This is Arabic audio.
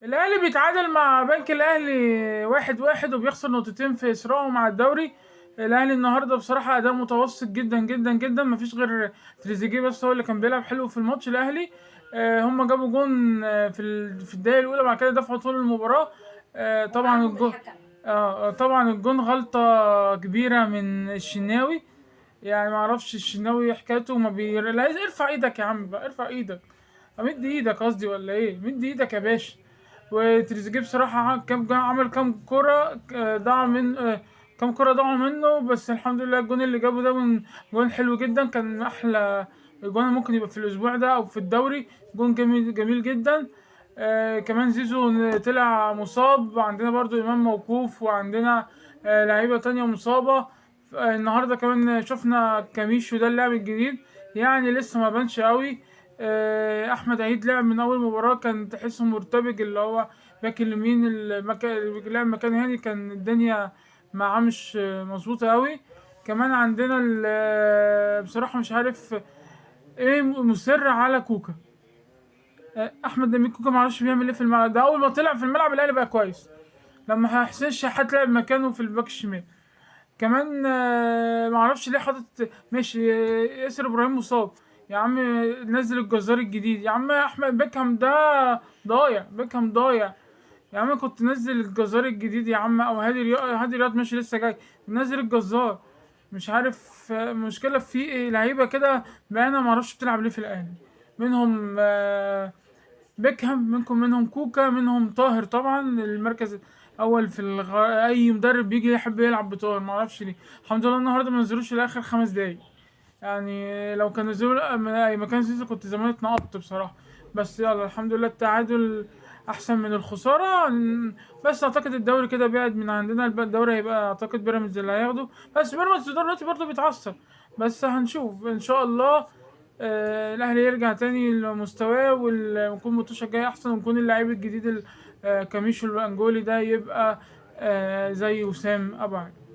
الاهلي بيتعادل مع بنك الاهلي 1-1 وبيخسر نقطتين في اسراءه مع الدوري. الاهلي النهارده بصراحه اداء متوسط جدا جدا جدا، مفيش غير تريزيجيه بس هو اللي كان بيلعب حلو في الماتش الاهلي. هم جابوا جون في الدقيقه الاولى، بعد كده دفعوا طول المباراه. طبعا ومعاهم الجون. الحكم. طبعا الجون غلطه كبيره من الشناوي. يعني ما اعرفش الشناوي حكايته، ما لا، ارفع ايدك يا عم بقى، ارفع ايدك. مد ايدك قصدي ولا ايه؟ مد ايدك يا باشا. وتريزيجيه بصراحة عمل كام كرة ضاع من كام كرة ضاعوا منه، بس الحمد لله الجون اللي جابه ده من جون حلو جدا، كان أحلى جون ممكن يبقى في الأسبوع ده أو في الدوري. جون جميل جميل جدا. كمان زيزو طلع مصاب، وعندنا برضو إمام موقوف، وعندنا لعيبة تانية مصابة. النهاردة كمان شفنا كاميشو ده اللاعب الجديد، يعني لسه ما بانش قوي. احمد عيد لعب من اول مباراه، كان تحسه مرتبك، اللي هو باك اليمين اللي لعب مكان هاني، كان الدنيا معاه مش مظبوطه قوي. كمان عندنا بصراحه مش عارف ايه مصر على كوكا. احمد نبيل كوكا معرفش بيعمل ايه في الملعب ده، اول ما طلع في الملعب الاهلي بقى كويس، لما حسين الشحات لعب مكانه في الباك الشمال. كمان معرفش ليه حاطط ماشي ياسر ابراهيم مصاب. يا عم نزل الجزار الجديد، يا عم احمد بيكهام ده ضايع، بيكهام ضايع. يا عم كنت نزل الجزار الجديد يا عم، او هادي رياض ماشي لسه جاي، نزل الجزار. مش عارف مشكلة في ايه، لعيبة كده بقى انا معرفش بتلعب ليه في الاهلي. منهم بيكهام، منهم كوكا، منهم طاهر، طبعا المركز الاول في اي مدرب بيجي يحب يلعب بطاهر، ما اعرفش ليه. الحمد لله النهارده ما نزلوش لاخر 5 دقايق. يعني لو كان نزلوا من اي مكان زيزو كنت زمان اتنقطت بصراحه. بس يلا الحمد لله التعادل احسن من الخساره. بس اعتقد الدوري كده بعد من عندنا، الدوري هيبقى اعتقد بيراميدز اللي هياخده، بس بيراميدز دلوقتي برضه بيتعثر. بس هنشوف ان شاء الله. الاهلي يرجع تاني لمستواه، ونكون الماتش الجاي احسن، ونكون اللعيب الجديد كاميشو الانجولي ده يبقى زي وسام ابو علي.